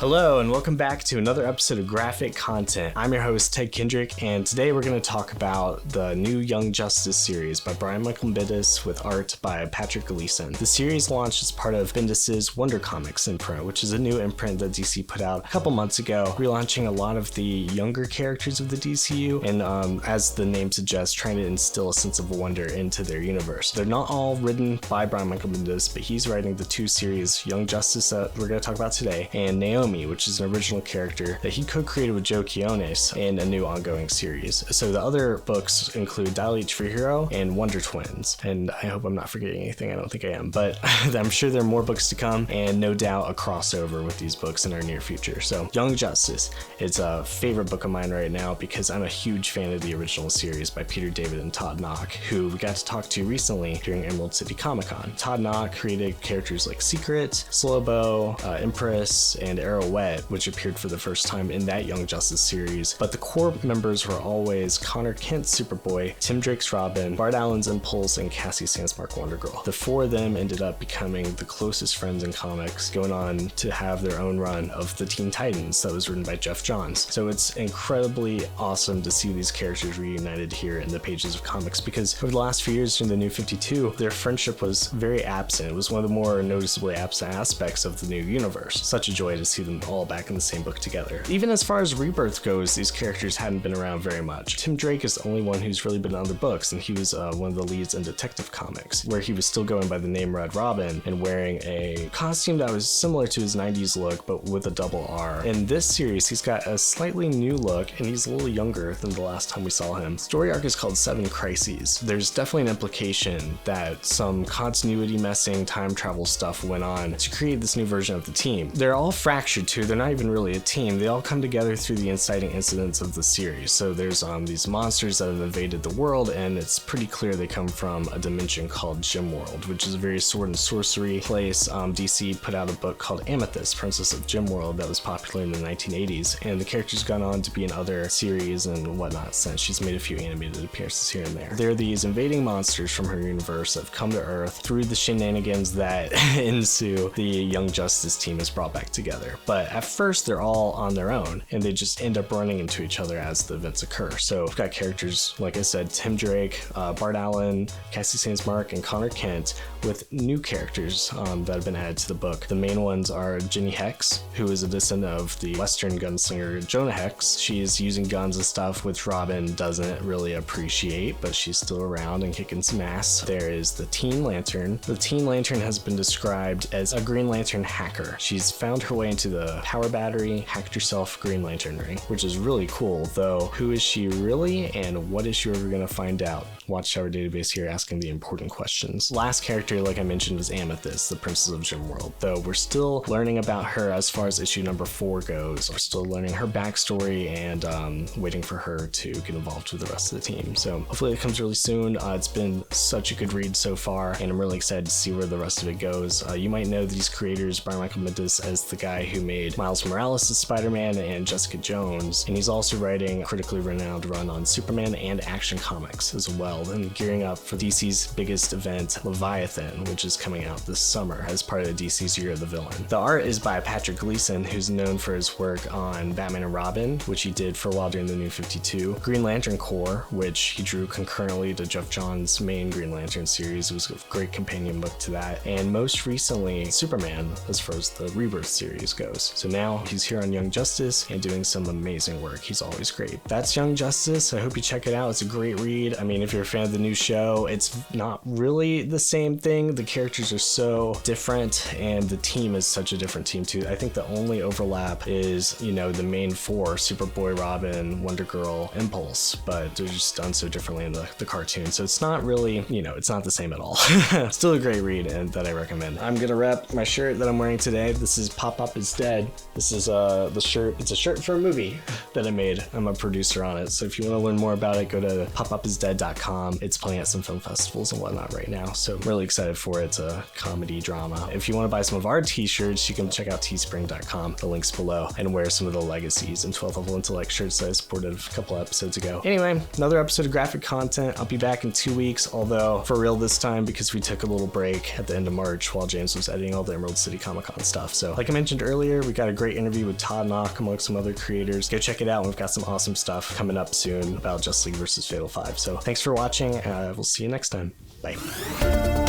Hello and welcome back to another episode of Graphic Content. I'm your host Ted Kendrick, and today we're going to talk about the new Young Justice series by Michael Bendis with art by Patrick Gleason. The series launched as part of Bendis' Wonder Comics imprint, which is a new imprint that DC put out a couple months ago, relaunching a lot of the younger characters of the DCU and, as the name suggests, trying to instill a sense of wonder into their universe. They're not all written by Michael Bendis, but he's writing the two series, Young Justice that we're going to talk about today, and Naomi, which is an original character that he co-created with Joe Quiones in a new ongoing series. So the other books include Dial H for Hero and Wonder Twins, and I hope I'm not forgetting anything. I don't think I am, but I'm sure there are more books to come, and no doubt a crossover with these books in our near future. So Young Justice is a favorite book of mine right now because I'm a huge fan of the original series by Peter David and Todd Knock, who we got to talk to recently during Emerald City Comic Con. Todd Knock created characters like Secret, Slobo, Empress, and Arrow Wet, which appeared for the first time in that Young Justice series, but the core members were always Connor Kent's Superboy, Tim Drake's Robin, Bart Allen's Impulse, and Cassie Sandsmark Wonder Girl. The four of them ended up becoming the closest friends in comics, going on to have their own run of the Teen Titans that was written by Jeff Johns. So it's incredibly awesome to see these characters reunited here in the pages of comics, because over the last few years during the New 52, their friendship was very absent. It was one of the more noticeably absent aspects of the new universe. Such a joy to see them all back in the same book together. Even as far as Rebirth goes, these characters hadn't been around very much. Tim Drake is the only one who's really been on other books, and he was one of the leads in Detective Comics, where he was still going by the name Red Robin and wearing a costume that was similar to his 90s look, but with a double R. In this series, he's got a slightly new look, and he's a little younger than the last time we saw him. The story arc is called 7 Crises. There's definitely an implication that some continuity messing, time travel stuff went on to create this new version of the team. They're all fractured too. They're not even really a team. They all come together through the inciting incidents of the series. So there's these monsters that have invaded the world, and it's pretty clear they come from a dimension called Gem World, which is a very sword and sorcery place. DC put out a book called Amethyst, Princess of Gem World, that was popular in the 1980s, and the character's gone on to be in other series and whatnot since. She's made a few animated appearances here and there. There are these invading monsters from her universe that have come to Earth through the shenanigans that ensue. The Young Justice team is brought back together, but at first they're all on their own, and they just end up running into each other as the events occur. So we've got characters, like I said, Tim Drake, Bart Allen, Cassie Sandsmark, and Connor Kent, with new characters that have been added to the book. The main ones are Jenny Hex, who is a descendant of the Western gunslinger Jonah Hex. She's using guns and stuff, which Robin doesn't really appreciate, but she's still around and kicking some ass. There is the Teen Lantern. The Teen Lantern has been described as a Green Lantern hacker. She's found her way into the power battery, hacked herself Green Lantern ring, which is really cool, though who is she really, and what is she ever gonna find out? Watchtower Database here asking the important questions. Last character, like I mentioned, was Amethyst, the Princess of Gem World, though we're still learning about her as far as issue number 4 goes. We're still learning her backstory and waiting for her to get involved with the rest of the team. So hopefully it comes really soon. It's been such a good read so far, and I'm really excited to see where the rest of it goes. You might know these creators, Michael Bendis, as the guy who made Miles Morales' Spider-Man and Jessica Jones, and he's also writing a critically renowned run on Superman and Action Comics as well, and gearing up for DC's biggest event, Leviathan, which is coming out this summer as part of the DC's Year of the Villain. The art is by Patrick Gleason, who's known for his work on Batman and Robin, which he did for a while during the New 52, Green Lantern Corps, which he drew concurrently to Jeff Johns' main Green Lantern series. It was a great companion book to that, and most recently Superman as far as the Rebirth series goes. So now he's here on Young Justice and doing some amazing work. He's always great. That's Young Justice. I hope you check it out. It's a great read. I mean, if you're a fan of the new show, it's not really the same thing. The characters are so different, and the team is such a different team too. I think the only overlap is, the main 4, Superboy, Robin, Wonder Girl, Impulse, but they're just done so differently in the cartoon. So it's not really, it's not the same at all. Still a great read, and that I recommend. I'm gonna rep my shirt that I'm wearing today. This is Pop Up Is Dead. This is the shirt. It's a shirt for a movie that I made. I'm a producer on it. So if you want to learn more about it, go to popupisdead.com. It's playing at some film festivals and whatnot right now. So I'm really excited for it. It's a comedy drama. If you want to buy some of our t-shirts, you can check out teespring.com. The link's below, and wear some of the Legacies and 12 Level Intellects shirts that I supported a couple episodes ago. Anyway, another episode of Graphic Content. I'll be back in 2 weeks, although for real this time, because we took a little break at the end of March while James was editing all the Emerald City Comic Con stuff. So like I mentioned earlier, later. We got a great interview with Todd Knock among some other creators. Go check it out. We've got some awesome stuff coming up soon about Justice League versus Fatal 5. So thanks for watching. We'll see you next time. Bye.